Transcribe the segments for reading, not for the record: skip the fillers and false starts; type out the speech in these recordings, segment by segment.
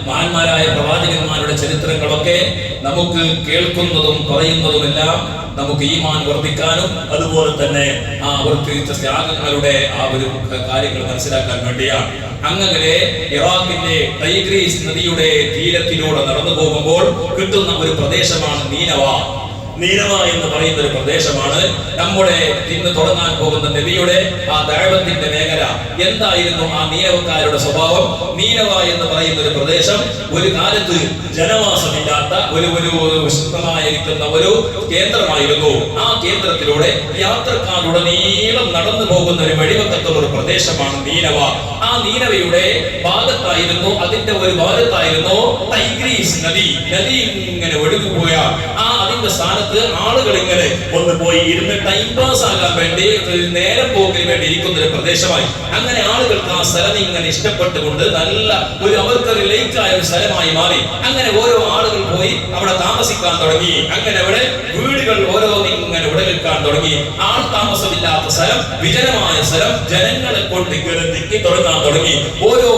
മഹാന്മാരായ പ്രവാചകന്മാരുടെ ചരിത്രങ്ങളൊക്കെ നമുക്ക് കേൾക്കുന്നതും പറയുന്നതുമെല്ലാം നമുക്ക് ഈമാൻ വർദ്ധിക്കാനും അതുപോലെ തന്നെ അവർക്ക് ത്യാഗങ്ങളുടെ ആ ഒരു കാര്യങ്ങൾ മനസ്സിലാക്കാൻ വേണ്ടിയാണ്. അങ്ങനെ ഇറാഖിന്റെ ടൈഗ്രീസ് നദിയുടെ തീരത്തിലൂടെ നടന്നു പോകുമ്പോൾ കിട്ടുന്ന ഒരു പ്രദേശമാണ് നീനവ എന്ന് പറയുന്ന ഒരു പ്രദേശമാണ്. നമ്മുടെ ഇന്ന് തുടങ്ങാൻ പോകുന്ന നബിയുടെ ആ ദഅവത്തിന്റെ മേഖല. എന്തായിരുന്നു ആ നീനവക്കാരുടെ സ്വഭാവം? നീനവ എന്ന് പറയുന്ന ഒരു പ്രദേശം ഒരു കാലത്ത് ജനവാസമില്ലാത്ത ഒരു വിശുദ്ധമായിരിക്കുന്ന ഒരു കേന്ദ്രമായിരുന്നു. ആ കേന്ദ്രത്തിലൂടെ യാത്രക്കാരുടനീളം നടന്നു പോകുന്ന ഒരു വഴിവക്കത്തുള്ള ഒരു പ്രദേശമാണ് നീനവ. ആ നീനവയുടെ ഭാഗത്തായിരുന്നു, അതിന്റെ ഒരു ഭാഗത്തായിരുന്നു ടൈഗ്രീസ് നദി ഇങ്ങനെ ഒഴുകുപോയ അതിന്റെ സ്ഥാനത്ത് ആളുകൾ ഇങ്ങനെ ഒന്ന് പോയി ഇരുന്ന് ടൈം പാസ് ആകാൻ വേണ്ടി, നേരം പോക്കിന് വേണ്ടി ഇരിക്കുന്ന ഒരു പ്രദേശമായി. അങ്ങനെ ആളുകൾക്ക് ആ സ്ഥലം ഇങ്ങനെ ഇഷ്ടപ്പെട്ടുകൊണ്ട് നല്ല ഒരു അവർക്ക് ലൈക്കായ ഒരു സ്ഥലമായി മാറി. അങ്ങനെ ഓരോ ആളുകൾ പോയി അവിടെ താമസിക്കാൻ തുടങ്ങി. അങ്ങനെ അവിടെ വീടുകൾ ഓരോന്നിങ്ങനെ ഉടലെടുക്കാൻ തുടങ്ങി. ആൾ താമസമില്ലാത്ത സ്ഥലം, വിജനമായ സ്ഥലം ജനങ്ങളെ കൊണ്ട് ഇങ്ങനെ തിക്കി തുടങ്ങാൻ തുടങ്ങി. ഓരോ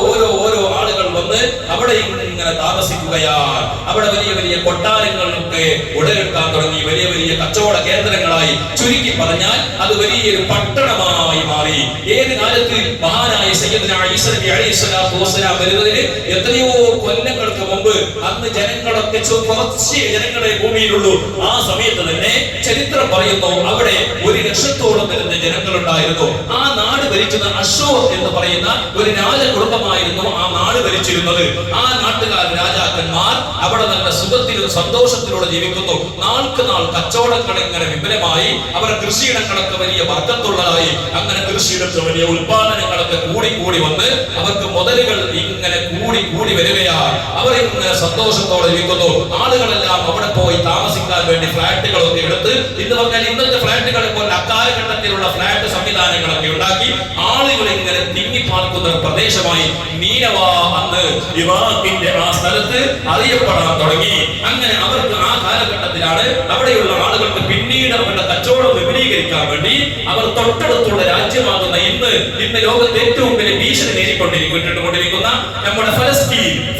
ആളുകൾ വന്ന് അവിടെ ഇങ്ങനെ താമസിക്കുകയാണ്. അവിടെ വലിയ വലിയ കൊട്ടാരങ്ങളൊക്കെ ഉടലെടുക്കാൻ തുടങ്ങി. വലിയ കച്ചവട കേന്ദ്രങ്ങളായി, ചുരുക്കി പറഞ്ഞാൽ അത് വലിയൊരു പട്ടണമായി മാറി. ഏത് കാലത്ത് മഹാനായ സയ്യിദുനാ ഈസാ നബി അലൈഹിസ്സലാത്തു വസ്സലാം വരുന്നതിന് എത്രയോ കൊല്ലങ്ങൾക്ക് മുമ്പ്, അന്ന് ജനങ്ങളൊക്കെ കുറച്ച് ജനങ്ങളെ ഭൂമിയിലുള്ളൂ. ആ സമയത്ത് തന്നെ ചരിത്രം പറയുന്നു അവിടെ 1,00,000-ഓളം വരുന്ന ജനങ്ങളുണ്ടായിരുന്നു. ആ നാട് ഭരിക്കുന്ന അശോക് എന്ന് പറയുന്ന ഒരു രാജകുടുംബമായിരുന്നു ആ നാട് ഭരിച്ചിരുന്നത്. ആ നാട്ടുകാർ രാജാക്കന്മാർ അവിടെ നല്ല സുഖത്തിലും സന്തോഷത്തിലൂടെ ജീവിക്കുന്നു. നാൾക്ക് നാൾ കച്ചവടങ്ങൾ ഇങ്ങനെ വിപുലമായി, അവരുടെ കൃഷിയിടങ്ങളൊക്കെ വലിയ വർക്കത്തുള്ളതായി. അങ്ങനെ കൃഷിയിടത്ത് വലിയ ഉൽപാദനങ്ങളൊക്കെ കൂടി വന്ന് അവർക്ക് മുതലുകൾ ഇങ്ങനെ കൂടി വരികയാണ്. അവർ ഇങ്ങനെ സന്തോഷത്തോടെ ജീവിക്കുന്നു. ആളുകളെല്ലാം അവിടെ പോയി താമസിക്കാൻ വേണ്ടി ഫ്ലാറ്റുകളൊക്കെ എടുത്ത്, ഇന്ന് പറഞ്ഞാൽ ഇന്നത്തെ ഫ്ലാറ്റുകളെ പോലെ അക്കാലഘട്ടത്തിലുള്ള ഫ്ലാറ്റ് സംവിധാനങ്ങളൊക്കെ ഉണ്ടാക്കി ആളുകൾ ഇങ്ങനെ തിങ്ങിപ്പാർക്കുന്ന ഒരു പ്രദേശമായി നീനവ അന്ന് ഇറാഖിന്റെ ആ സ്ഥലത്ത് അറിയപ്പെടാൻ തുടങ്ങി. അങ്ങനെ അവർക്ക് ആ കാലഘട്ടത്തിലാണ് അവിടെയുള്ള ആളുകൾക്ക് പിന്നീട് അവരുടെ കച്ചവടം വിപുലീകരിക്കാൻ വേണ്ടി അവർ തൊട്ടടുത്തുള്ള രാജ്യമാകുന്ന ഇന്ന് ലോകത്ത് ഏറ്റവും വലിയ ഭീഷണി നേരിക്കൊണ്ടിരിക്കുന്ന നമ്മുടെ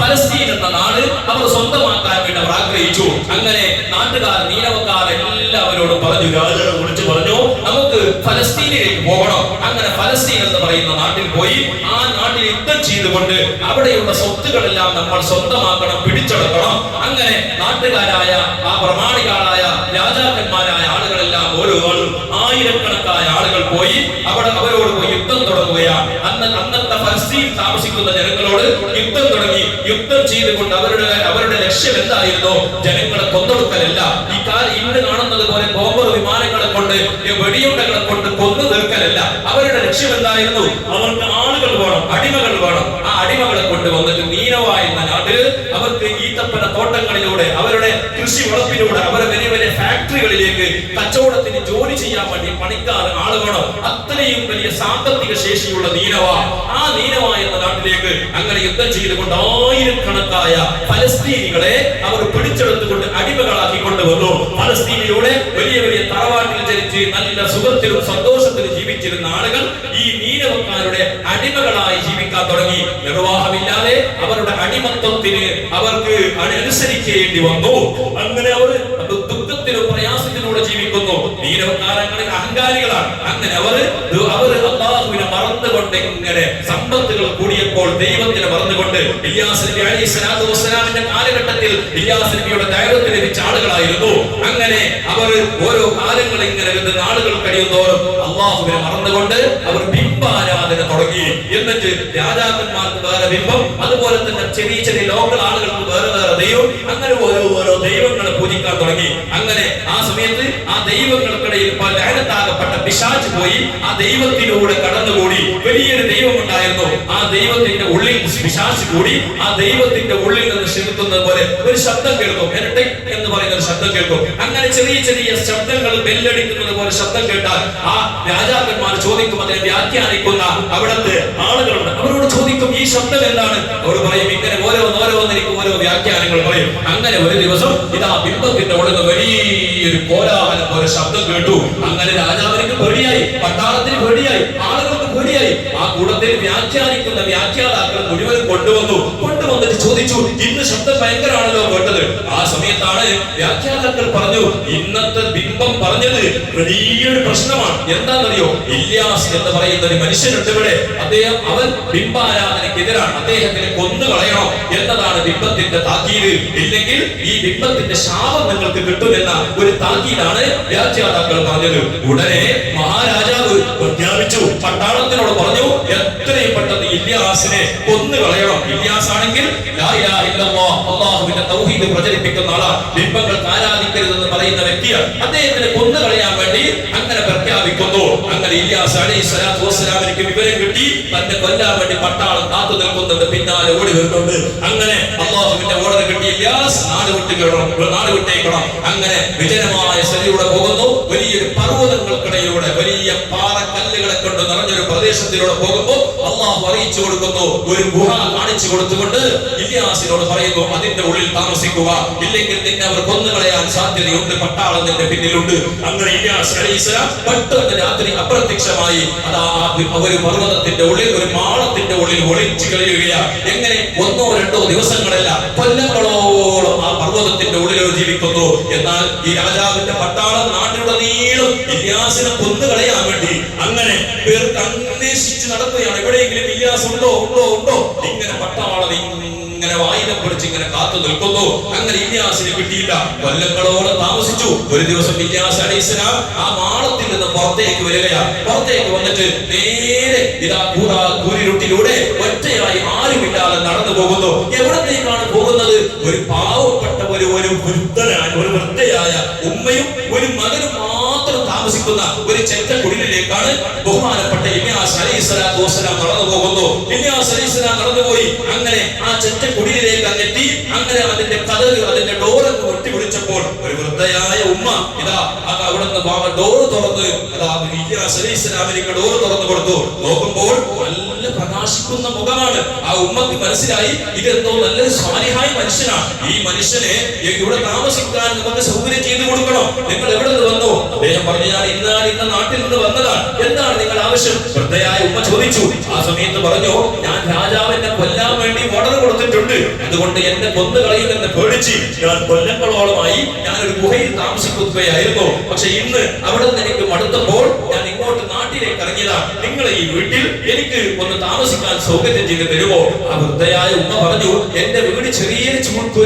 ഫലസ്തീൻ എന്ന നാട് അവർ സ്വന്തമാക്കാൻ വേണ്ടി അവർ ആഗ്രഹിച്ചു. അങ്ങനെ നാട്ടുകാർ നീനവക്കാർ എല്ലാവരോടും പറഞ്ഞു, രാജാവ് വിളിച്ചു പറഞ്ഞു, നമുക്ക് ഫലസ്തീനിലേക്ക് പോകണം. അങ്ങനെ ഫലസ്തീൻ എന്ന് പറയുന്ന നാട്ടിൽ പോയി ആ നാട്ടിൽ യുദ്ധം ചെയ്തുകൊണ്ട് അവിടെയുള്ള സ്വത്തുക്കളെല്ലാം നമ്മൾ സ്വന്തമാക്കണം, പിടിച്ചെടുക്കണം. അങ്ങനെ നാട്ടുകാരായ ആ പ്രമാണികളായ രാജാക്കന്മാരായ ആളുകളെല്ലാം ഓരോ ആളും ആയിരക്കണക്കായ ആളുകൾ പോയി അവരോട് പോയി യുദ്ധം തുടങ്ങുകയാണ്. അന്നത്തെ ഫലസ്തീൻ താമസിക്കുന്ന ജനങ്ങളോട് യുദ്ധം തുടങ്ങി. യുദ്ധം ചെയ്തുകൊണ്ട് അവരുടെ ലക്ഷ്യം എന്തായിരുന്നു? ജനങ്ങളെ കൊന്നൊടുക്കലല്ല. ഇന്ന് കാണുന്നത് പോലെ ബോംബർ വിമാനങ്ങളെ കൊണ്ട്, വെടിയുണ്ടകളെ കൊണ്ട് കൊന്നു തീർക്കലല്ല. അവരുടെ ലക്ഷ്യം എന്തായിരുന്നു? അവർക്ക് ആളുകൾ വേണം, അടിമകൾ വേണം. ആ അടിമകളെ കൊണ്ട് വന്നിട്ട് നീനവ എന്ന നാട്ടിൽ അവർക്ക് ഈത്തപ്പന തോട്ടങ്ങളിലൂടെ, അവരുടെ കൃഷി വളപ്പിലൂടെ, അവരുടെ വലിയ വലിയ ഫാക്ടറികളിലേക്ക് കച്ചവടത്തിന് ജോലി ചെയ്യാൻ വേണ്ടി പണിക്കാർ ആള് വേണം. അത്രയും വലിയ സാമ്പത്തിക ശേഷിയുള്ള നീനവ, ആ നീനവ എന്ന നാട്ടിലേക്ക് അങ്ങനെ യുദ്ധം ചെയ്തുകൊണ്ട് ആയിരക്കണക്കായ ഫലസ്തീനികളെ അവർ പിടിച്ചെടുത്തുകൊണ്ട് അടിമകളാക്കി കൊണ്ടുവന്നു. ഫലസ്തീനിലൂടെ വലിയ വലിയ തറവാട്ടിൽ ജനിച്ച് നല്ല സുഖത്തിലും സന്തോഷത്തിലും ജീവിച്ചിരുന്ന ആളുകൾ ഈ നീനവക്കാരുടെ അടിമകളായി ജീവിക്കാൻ തുടങ്ങി. നിർവാഹമില്ലാതെ അവരുടെ അടിമത്വത്തിന് അവർക്ക് അനുസരിക്കേണ്ടി വന്നു. അങ്ങനെ അവർ ദുഃഖത്തിലും പ്രയാസത്തിലൂടെ ജീവിക്കുന്നു. നീനവക്കാരങ്ങളിൽ അഹങ്കാരികളാണ്. അങ്ങനെ അവർ അല്ലാഹുവിനെ മറന്നുകൊണ്ട് ഇങ്ങനെ സമ്പത്തുകൾ കൂടിയപ്പോൾ ദൈവത്തിനെ മറന്നുകൊണ്ട് ഇല്യാസ് നബി അലൈഹിസ്സലാത്തു വസ്സലാമിന്റെ കാലഘട്ടത്തിൽ ഇല്യാസ് നബിയുടെ ദഅവത്ത് ലഭിച്ച ആളുകളായിരുന്നു. അങ്ങനെ അവർ ഓരോ കാലങ്ങൾ ഇങ്ങനെ നാളുകൾ കഴിയുന്നതോറും അല്ലാഹുവിനെ മറന്നുകൊണ്ട് അവർ ബിംബാരാധന തുടങ്ങി. എന്നിട്ട് രാജാക്കന്മാർക്ക് വേറെ ബിംബം, അതുപോലെ തന്നെ ചെറിയ ചെറിയ ലോക്കൽ ആളുകൾക്ക് വേറെ ദൈവം, അങ്ങനെ ഓരോ ദൈവങ്ങളെ പൂജിക്കാൻ തുടങ്ങി. അങ്ങനെ ആ സമയത്ത് ആ ദൈവങ്ങൾക്കിടയിൽ ലഅനത്താകപ്പെട്ട പിശാച് പോയി ആ ദൈവത്തിലൂടെ കടന്നുകൂടി. വലിയൊരു ദൈവം ഉണ്ടായിരുന്നു. ആ ദൈവത്തിന്റെ ഉള്ളിൽ പിശാച് കൂടി. ആ ദൈവത്തിന്റെ ഉള്ളിൽ നിന്ന് ശബ്ദിക്കുന്നത് പോലെ ഒരു ശബ്ദം കേൾക്കും, എന്ന് പറയുന്ന ഒരു ശബ്ദം കേൾക്കും. അങ്ങനെ ചെറിയ ചെറിയ ശബ്ദങ്ങൾ ബെല്ലടിക്കുന്നത് പോലെ ശബ്ദം കേട്ടാൽ ആ രാജാക്കന്മാർ ചോദിക്കും, അതിനെ വ്യാഖ്യാനിക്കുന്ന അവിടുത്തെ ആളുകളുണ്ട്. അവരോട് ചോദിക്കും, ഈ ശബ്ദം എന്താണ്? അവർ പറയും, ഇങ്ങനെ ഓരോന്നിനും ഓരോ വ്യാഖ്യാനങ്ങൾ പറയും. അങ്ങനെ ഒരു ദിവസം ഇതാ ബിംബത്തിന്റെ ഉള്ളിൽ വലിയൊരു കോലാഹലം പോലെ ശബ്ദം കേട്ടു. അങ്ങനെ രാജാവിന് പേടിയായി, പട്ടാളത്തിന് പേടിയായി, ആളുകൾക്ക് പേടിയായി. ആ കൂടത്തിൽ വ്യാഖ്യാനിക്കുന്ന വ്യാഖ്യാതാക്കൾ മുഴുവൻ കൊണ്ടുവന്നിട്ട് സമയത്താണ് വ്യാഖ്യാതാക്കൾ പറഞ്ഞു ഇന്നത്തെ ബിംബം പറഞ്ഞത് വലിയൊരു പ്രശ്നമാണ്. എന്താണെന്നറിയോ? ഇല്യാസ് എന്ന് പറയുന്ന ഒരു മനുഷ്യനുണ്ട് ഇവിടെ. അവൻ ബിംബാരാധനക്കെതിരാണ്. അദ്ദേഹത്തിനെ കൊന്നുകളയണം എന്നതാണ് ബിംബത്തിന്റെ താക്കീത്. ഇല്ലെങ്കിൽ ഈ ബിംബത്തിന്റെ ശാപം നിങ്ങൾക്ക് കിട്ടുമെന്ന ഒരു താക്കീതാണ് വ്യാഖ്യാതാക്കൾ പറഞ്ഞത്. ഉടനെ മഹാരാജാവ് പ്രഖ്യാപിച്ചു, പട്ടാളത്തിനോട് പറഞ്ഞു എത്രയും പെട്ടെന്ന് ഇല്യാസിനെ കൊന്നുകളയണം. ഇല്യാസ് ആണെങ്കിൽ ലാ ഇലാഹ ഇല്ലല്ലാഹ് അല്ലാഹുവിന്റെ തൗഹീദ് പ്രചരിപ്പിക്കുന്ന ആളാണ്, ബിംബങ്ങൾക്ക് ആരാധിക്കരുതെന്ന് പറയുന്ന വ്യക്തിയാണ്. അദ്ദേഹത്തിനെ കൊന്നുകളയാൻ വേണ്ടി അങ്ങനെ പ്രഖ്യാപിക്കുന്നു. അങ്ങനെ ഇല്യാസ് അലൈഹിസ്സലാത്തു വസ്സലാമിന് വിവരം കിട്ടി, തന്നെ കൊല്ലാൻ വേണ്ടി പട്ടാളം കാത്തു നിൽക്കുന്നുണ്ട്, പിന്നാലെ ഓടി വരുന്നുണ്ട്. അങ്ങനെ അല്ലാഹുവിന്റെ ഓർഡർ കിട്ടി, ഇല്യാസ് നാട് വിട്ടേക്കണം. അങ്ങനെ വിജനമായ സ്ഥലയിലൂടെ പോകുന്നു. വലിയൊരു പർവ്വതങ്ങൾക്കിടയിലൂടെ വലിയ പാറക്കല്ലുകളെ കൊണ്ട് നിറഞ്ഞൊരു പ്രദേശത്തിലൂടെ പോകുമ്പോൾ അല്ലാഹു അറിയിച്ചു കൊടുക്കുന്നു, ഒരു ഗുഹ കാണിച്ചു കൊടുത്തുകൊണ്ട് ഇല്യാസിനോട് പറയുന്നു അതിന്റെ ഉള്ളിൽ താമസിക്കുക, ഇല്ലെങ്കിൽ നിന്നെ അവർ കൊന്നുകളയാൻ സാധ്യതയുണ്ട്, പട്ടാളം നിന്റെ പിന്നിലുണ്ട്. അങ്ങനെ ഇല്യാസ് അലൈഹിസ്സലാം പെട്ടെന്ന് രാത്രി അപ്രത്യക്ഷമായി ഒരു പർവ്വതത്തിന്റെ ഉള്ളിൽ, ഒരു മാളത്തിന്റെ ഉള്ളിൽ ഒളിച്ചു കഴിയുകയാണ്. എങ്ങനെ? 1-2 ദിവസങ്ങളല്ല, കൊല്ലങ്ങളോളം ആ പർവ്വതത്തിന്റെ ഉള്ളിൽ ജീവിക്കുന്നു. എന്നാൽ ഈ രാജാവിന്റെ പട്ടാളം നാട്ടിലുടനീളം ഇല്യാസിനെ കൊന്നുകളയാൻ വേണ്ടി അങ്ങനെ പേർക്ക് അന്വേഷിച്ച് നടക്കുകയാണ്. എവിടെയെങ്കിലും ഇല്യാസ് ഉണ്ടോ ഇങ്ങനെ പട്ടാളം ഇങ്ങനെ ആയുധം പിടിച്ച് ഇങ്ങനെ കാത്തു നിൽക്കുന്നു. അങ്ങനെ ഇല്യാസിനെ കിട്ടിയില്ല. കൊല്ലങ്ങളോളം താമസിച്ചു. ഒരു ദിവസം ഇല്യാസ് അലൈഹിസ്സലാം ആ മാളത്തിൽ നിന്ന് പുറത്തേക്ക് വരികയാണ്. പുറത്തേക്ക് വന്നിട്ട് നേരെ കൂരിരുട്ടിലൂടെ ഒറ്റയായി ആരുമില്ലാതെ നടന്നു പോകുന്നു. എവിടത്തേക്കാണ് പോകുന്നത്? ഒരു പാവപ്പെട്ട ഒരു വൃദ്ധയായ ഉമ്മയും ഒരു മകനും മാത്രം താമസിക്കുന്ന ഒരു ചെറ്റ കുടിലിലേക്കാണ് ബഹുമാനപ്പെട്ട ഇല്യാസ് അലൈഹിസ്സലാത്തു വസ്സലാം നടന്നു പോകുന്നു. ഇല്യാസ് അലൈഹിസ്സലാം നടന്നുപോയി. അങ്ങനെ ആ ചെറ്റ കുടിലിലേക്ക് അങ്ങെത്തി. അങ്ങനെ അതിന്റെ കതക്, അതിന്റെ ഡോറൊക്കെ വെട്ടി വിളിച്ചപ്പോൾ ഒരു വൃദ്ധയായ ഉമ്മ അവിടുന്ന് ഡോറ് തുറന്ന് ഇല്യാസ് അലൈഹിസ്സലാമിലേക്ക് ഡോറ് തുറന്നു കൊടുത്തു. നോക്കുമ്പോൾ നല്ല പ്രകാശിക്കുന്ന മുഖമാണ്. ആ ഉമ്മക്ക് മനസ്സിലായി ഇതെന്തോ നല്ലൊരു സ്വാലിഹായ മനുഷ്യനാണ്. ഈ മനുഷ്യനെ ഇവിടെ താമസിക്കാൻ നമുക്ക് സൗകര്യം ചെയ്തു കൊടുക്കണം. നിങ്ങൾ എവിടെ നിന്ന് വന്നു? അദ്ദേഹം പറഞ്ഞു, ഞാൻ ഇന്ന നാട്ടിൽ നിന്ന് വന്നതാണ്. എന്താണ് നിങ്ങൾ ആവശ്യം? വൃദ്ധയായ ഉമ്മ ചോദിച്ചു. ആ സമയത്ത് പറഞ്ഞു, ഞാൻ രാജാവിനെ കൊല്ലാൻ വേണ്ടി ഓർഡർ കൊടുത്തിട്ടുണ്ട്. അതുകൊണ്ട് എന്നെ കൊന്നുകളയുമെന്ന് പേടിച്ച് ഞാൻ കൊല്ലങ്ങളോളമായി ഞാനൊരു ഗുഹയിൽ താമസിക്കുകയായിരുന്നു. പക്ഷെ ഇന്ന് അവിടെ നിന്ന് എനിക്ക് മടുത്തപ്പോൾ ഞാൻ ഇങ്ങോട്ട് നാട്ടിലേക്ക് ഇറങ്ങിയതാണ്. നിങ്ങൾ ഈ വീട്ടിൽ എനിക്ക് ഒന്ന് താമസിക്കാൻ സൗകര്യം ചെയ്ത് തരുമോ? ആ വൃദ്ധയായ ഉമ്മ പറഞ്ഞു, എന്റെ വീട് ചെറിയൊരു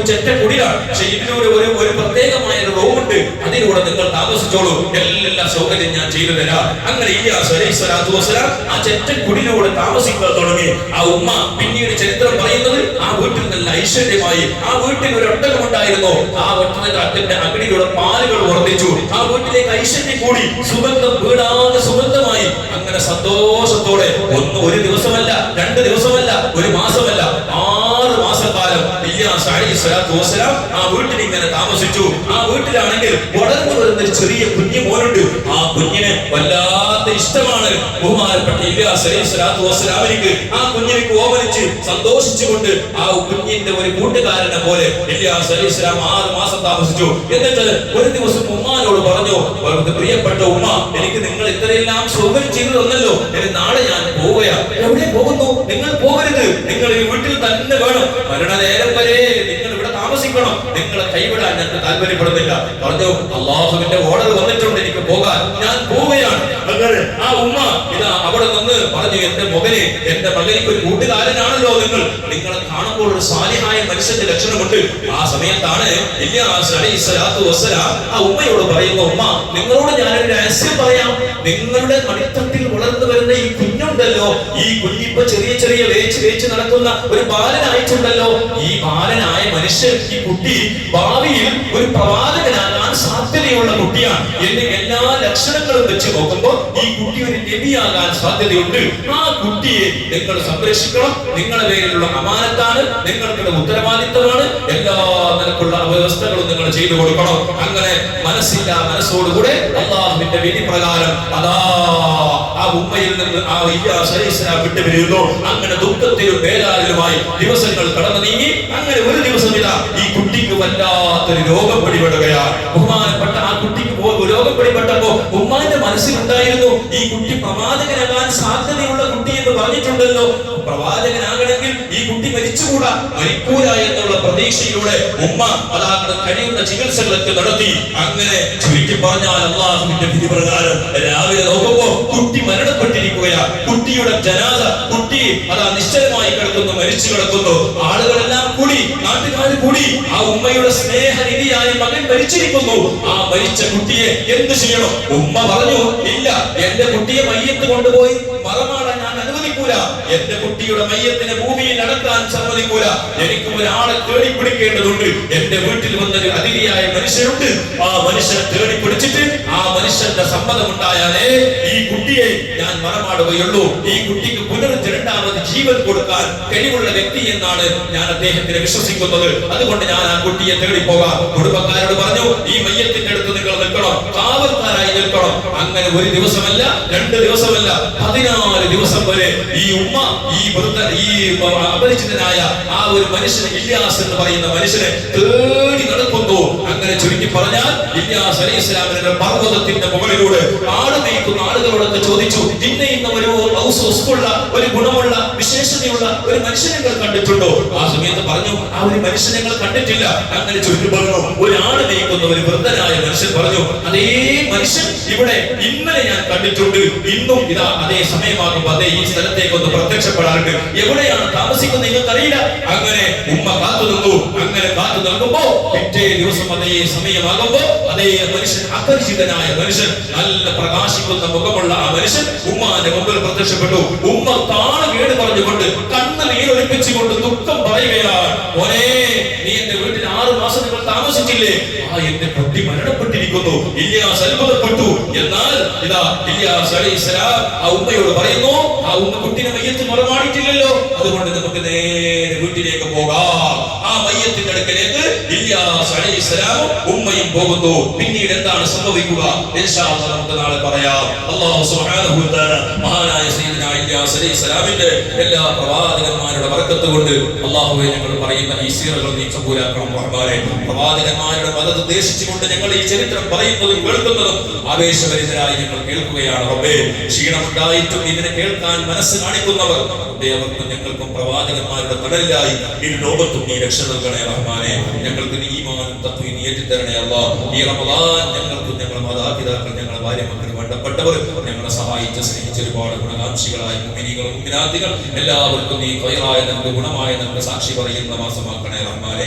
ചെറ്റ കുടിലാണ്. പക്ഷെ ഇതിലൂടെ ഒരു പ്രത്യേകമായ ഒരു റൂമുണ്ട്, അതിലൂടെ നിങ്ങൾ താമസിച്ചോളൂ, എല്ലാ സൗകര്യം ഞാൻ ചെയ്തു തരാം. അങ്ങനെ ഇല്യാസ് അലൈഹിസ്സലാത്തു വസ്സലാം ആ ചെറ്റ കുടിലൂടെ താമസിക്കാൻ തുടങ്ങി. ആ ഉമ്മ പിന്നീട് ചരിത്രം പറയുന്നത് ആ വീട്ടിൽ നല്ല ഐശ്വര്യമായി. ആ വീട്ടിൽ ഒരു ഒട്ടകമുണ്ടായിരുന്നു. ആ ഒട്ടകത്തിന്റെ അകടിയുടെ പാലുകൾ വർദ്ധിച്ചു. ആ വീട്ടിലേക്ക് ഐശ്വര്യം കൂടി, സുഗന്ധം വീടാകെ സുഗന്ധമായി. അങ്ങനെ സന്തോഷത്തോടെ ഒരു ദിവസമല്ല, 2 ദിവസമല്ല, ഒരു മാസമല്ല, 6 മാസക്കാലം ഇല്യാസ് അലൈഹിസ്സലാത്തു വസ്സലാം ആ വീട്ടിൽ ഇങ്ങനെ താമസിച്ചു. ആ വീട്ടിലാണെങ്കിൽ വളർന്നു വരുന്ന ഒരു ചെറിയ കുഞ്ഞു മോനുണ്ട്. ആ കുഞ്ഞിന് വല്ലാത്ത ഇഷ്ടമാണ് ബഹുമാനപ്പെട്ട ഇല്യാസ് അലൈഹിസ്സലാത്തു വസ്സലാമിന്. ആ കുഞ്ഞിനെ ഓമനിച്ച് സന്തോഷിച്ചുകൊണ്ട് ആ കുഞ്ഞിന്റെ ഒരു കൂട്ടുകാരനെ പോലെ ഇല്യാസ് അലൈഹിസ്സലാം 6 മാസം താമസിച്ചു. എന്നിട്ട് ഒരു ദിവസം ഉമ്മാനോട് പറഞ്ഞു, പ്രിയപ്പെട്ട ഉമ്മ, എനിക്ക് നിങ്ങൾ ഇത്രയെല്ലാം സൗകര്യം ചെയ്തു തന്നല്ലോ, നാളെ ഞാൻ പോവുകയാണ്. എവിടെ പോകുന്നു? നിങ്ങൾ പോകരുത്, നിങ്ങൾ ഈ വീട്ടിൽ തന്നെ വേണം. മരണനേരം വരെ നിങ്ങൾ ഇവിടെ താമസിക്കണം. നിങ്ങളെ കൈവിടാൻ ഞാൻ താല്പര്യപ്പെടുന്നില്ല. പറഞ്ഞു, അല്ലാഹുവിന്റെ ഓർഡർ വന്നിട്ടുണ്ട്, എനിക്ക് പോകാൻ, ഞാൻ പോവുകയാണ്. അങ്ങനെ ആ ഉമ്മ അവിടെ നിന്ന് പറഞ്ഞു, എന്റെ മകനിക്ക് ഒരു കൂട്ടുകാരനാണല്ലോ നിങ്ങളെ കാണുമ്പോൾ ഒരു സാലിഹായ മനുഷ്യന്റെ ലക്ഷണമുണ്ട്. ആ സമയത്താണ് ഇല്യാസ് അലൈഹിസ്സലാത്തു വസ്സലാം ആ ഉമ്മയോട് പറയുന്ന, ഉമ്മ, നിങ്ങളോട് ഞാനൊരു രഹസ്യം പറയാം. നിങ്ങളുടെ മടിത്തട്ടിൽ വളർന്നു വരുന്ന ഈ കുഞ്ഞുണ്ടല്ലോ, ഈ കുഞ്ഞിപ്പോ ചെറിയ വേച്ച് നടക്കുന്ന ഒരു ബാലനായിട്ടുണ്ടല്ലോ. ഈ ബാലനായ മനുഷ്യൻ, ഈ കുട്ടി ഭാവിയിൽ ഒരു പ്രവാചകനാകാൻ സാധ്യതയുള്ള കുട്ടിയാണ്. എന്റെ എല്ലാ ലക്ഷണങ്ങളും വെച്ച് നോക്കുമ്പോൾ ഈ കുട്ടി ഒരു നബിയാകാൻ സാധ്യതയുണ്ട്. ആ കുട്ടിയെ നിങ്ങൾ സംരക്ഷിക്കണം. നിങ്ങളുടെ പേരിലുള്ള അമാനത്താണ്, നിങ്ങൾക്കുള്ള ഉത്തരവാദിത്തമാണ്. എല്ലാ നിലക്കുള്ള വ്യവസ്ഥകളും നിങ്ങൾ ചെയ്തു കൊടുക്കണം. അങ്ങനെ മനസ്സോടുകൂടെ അല്ലാഹുവിന്റെ വിധി പ്രകാരം ആ ഉമ്മയിൽ നിന്ന് ആ ഇല്യാസ് അലൈഹിസ്സലാം വിട്ടുപിരിയുന്നു. അങ്ങനെ ദുഃഖത്തിലും വേദനയിലുമായി ദിവസങ്ങൾ കടന്നു നീങ്ങി. അങ്ങനെ ഒരു ദിവസം ഈ കുട്ടിക്ക് വല്ലാത്തൊരു രോഗം പിടിപെടുകയാണ്. ബഹുമാനപ്പെട്ട ആ കുട്ടിക്ക് രോഗം പിടിപെട്ടപ്പോ ഉമ്മാന്റെ മനസ്സിലുണ്ടായിരുന്നു, ഈ കുട്ടി പ്രവാചകനാകാൻ സാധ്യതയുള്ള കുട്ടി എന്ന് പറഞ്ഞിട്ടുണ്ടല്ലോ, പ്രവാചകനാകണമെങ്കിൽ ഈ കുട്ടി മരിച്ചുകൂടാ, മരിക്കൂല എന്നുള്ള പ്രതീക്ഷയിലൂടെ ഉമ്മ അതാ കഴിയുന്ന ചികിത്സകളൊക്കെ നടത്തി. അങ്ങനെ ചുരുക്കി പറഞ്ഞാൽ അള്ളാഹുവിന്റെ വിധി പ്രകാരം രാവിലെ നോക്കുമ്പോ കുട്ടി മരണപ്പെട്ടിരിക്കുകയാ. കുട്ടിയുടെ ജനാസ, കുട്ടി അതാ നിശ്ചലമായി കിടക്കുന്നു, മരിച്ചു കിടക്കുന്നു. ആളുകളെല്ലാം കൂടി, നാട്ടുകാർ കൂടി, ആ ഉമ്മയുടെ സ്നേഹനിധിയായ മകൻ മരിച്ചിരിക്കുന്നു. ആ മരിച്ച കുട്ടിയെ എന്ത് ചെയ്യണം? ഉമ്മ പറഞ്ഞു, ഇല്ല, എന്റെ കുട്ടിയെ മയ്യത്ത് കൊണ്ടുപോയി മറമാടാൻ ഞാൻ അനുവദിക്കൂല. എന്റെ കുട്ടിയുടെ മയ്യത്തിനെ ഭൂമിയിൽ അടക്കാൻ സമ്മതിക്കൂല. എനിക്ക് ഒരാളെ തേടിപ്പിടിക്കേണ്ടതുണ്ട്. എന്റെ വീട്ടിൽ വന്നൊരു അതിഥിയായ മനുഷ്യനുണ്ട്. ആ മനുഷ്യനെ തേടിപ്പിടിച്ചിട്ട് ആ മനുഷ്യന്റെ സമ്മതമുണ്ടായാലേ ഈ കുട്ടിയെ ഞാൻ മറമാടുകയുള്ളൂ. ഈ കുട്ടിക്ക് രണ്ടാമത് ജീവൻ കൊടുക്കാൻ കഴിവുള്ള വ്യക്തി എന്നാണ് ഞാൻ അദ്ദേഹത്തിനെ വിശ്വസിക്കുന്നത്. അതുകൊണ്ട് ഞാൻ ആ കുട്ടിയെ തേടി പോകാം. കുടുംബക്കാരോട് പറഞ്ഞു, ഈ മയ്യത്തിന്റെ അടുത്ത് നിങ്ങൾ നിൽക്കണം, കാവൽക്കാരായി നിൽക്കണം. അങ്ങനെ ഒരു ദിവസമല്ല, 2 ദിവസമല്ല, 14 ദിവസം വരെ ഈ ഉമ്മ ഈ അപരിചിതനായ ആ ഒരു മനുഷ്യനെ, ഇല്യാസ് എന്ന് പറയുന്ന മനുഷ്യനെ തേടി നടക്കുന്നു. അങ്ങനെ ചുരുക്കി പറഞ്ഞാൽ ഇല്യാസ് അലൈഹിസ്സലാമിന്റെ പർവ്വതത്തിന്റെ മുകളിലൂടെ ആട് മേയ്ക്കുന്ന ആളുകളോടൊക്കെ ചോദിച്ചു, ഇന്ന ഒരു ഗുണമുള്ള വിശേഷതയുള്ള ഒരു മനുഷ്യനെ നിങ്ങൾ കണ്ടിട്ടുണ്ടോ? ആ സമയത്ത് പറഞ്ഞു, ആ ഒരു മനുഷ്യനെ ഞങ്ങൾ കണ്ടിട്ടില്ല. അങ്ങനെ ചുരുക്കി പറഞ്ഞു, ഒരു ആട് മേയ്ക്കുന്ന ഒരു വൃദ്ധനായ മനുഷ്യൻ പറഞ്ഞു, അതേ മനുഷ്യൻ ഇവിടെ ഇന്നലെ ഞാൻ കണ്ടിട്ടുണ്ട്. ഇന്നും ഇതാ അതേ സമയമാകുമ്പോൾ അതേ ഈ സ്ഥലത്തേക്ക് ഒന്ന് പ്രത്യക്ഷപ്പെടാറുണ്ട്. എവിടെയാണ് താമസിക്കുന്നത് നിങ്ങൾക്കറിയില്ല. അങ്ങനെ ഉമ്മ കാത്തു നിന്നു. അങ്ങനെ കാത്തു നിൽക്കുമ്പോ പിറ്റേ ദിവസം അതേ സമയമാകുമ്പോ അതേ മനുഷ്യൻ, അപരിചിതനായ മനുഷ്യൻ, നല്ല പ്രകാശിക്കുന്ന മുഖമുള്ള ആ മനുഷ്യൻ ഉമ്മാന്റെ മുമ്പിൽ പ്രത്യക്ഷപ്പെട്ടു. ഉമ്മ താണ കേട് പറഞ്ഞുകൊണ്ട്, കണ്ണ് നീരൊലിപ്പിച്ചുകൊണ്ട് ദുഃഖം പറയുകയാണ്, മോനെ, നീ എന്റെ വീട്ടിൽ 6 മാസം നിങ്ങൾ താമസിച്ചില്ലേ? ആ എന്റെ കുട്ടി മരണപ്പെട്ടിരിക്കുന്നു. ഇല്യാസ് അത്ഭുതപ്പെട്ടു. എന്നാൽ ഇതാ ഇല്യാസ് അലൈഹിസ്സലാം ആ ഉമ്മയോട് പറയുന്നു, ആ ഉമ്മ കുട്ടിനെ മയ്യത്ത് മറമാടിയിട്ടില്ലല്ലോ, അതുകൊണ്ട് നമുക്ക് നേരെ വീട്ടിലേക്ക് പോകാം. ആ മയ്യത്തിന്റെ അടുക്കലേക്ക് ഇല്യാസ് അലൈഹിസ്സലാമും ഉമ്മയും പോകുന്നു. പിന്നീട് എന്താണ് സംഭവിക്കുക ഇൻഷാ അല്ലാഹ് നമുക്ക് നാളെ പറയാം. അല്ലാഹു സുബ്ഹാനഹു വ തആല മഹാനായ സയ്യിദുനാ ഇല്യാസ് അലൈഹിസ്സലാമിന്റെ എല്ലാ പ്രവാചകന്മാരുടെ ബർക്കത്ത് കൊണ്ട് അല്ലാഹുവേ, ഞങ്ങൾ പറയുന്ന ഈ സീറകൾ നീ കബൂലാക്കണം റഹ്മാനേ. പ്രവാചകന്മാരുടെ മദദ് ഉദ്ദേശിച്ചുകൊണ്ട് ഞങ്ങൾ ഈ ചരിത്രം പറയുന്നതും കേൾക്കുന്നതും ആവേശഭരിതരായി ഞങ്ങൾ കേൾക്കുകയാണ് റബ്ബേ. ക്ഷീണമുണ്ടായിട്ടും ഇതിനെ കേൾക്കാൻ മനസ്സ് കാണിക്കുന്നവർ അവർക്കും ഞങ്ങൾക്കും പ്രവാചകന്മാരുടെ തണലിലായി ഈ ലോകത്തും നീ രക്ഷ നൽകണേ റഹ്മാനേ. ഞങ്ങൾക്ക് നീ ഈമാനും തഖ്വയും നീ ഏറ്റിത്തരണേ അല്ലാഹ്. ഈ റമളാൻ ഞങ്ങൾക്കും ഞങ്ങളുടെ മാതാപിതാക്കൾ, ഞങ്ങളുടെ ഭാര്യമക്കൾ, വേണ്ടപ്പെട്ടവർ, ഞങ്ങളെ സഹായിച്ച സ്നേഹിച്ച ഒരുപാട് ഗുണകാംക്ഷികളായ മുഅ്മിനീകളും മുഅ്മിനാത്തുകൾ എല്ലാവർക്കും നീ ഖൈറായ, നമുക്ക് ഗുണമായ, നമുക്ക് സാക്ഷി പറയുന്ന മാസമാക്കണേ റഹ്മാനേ.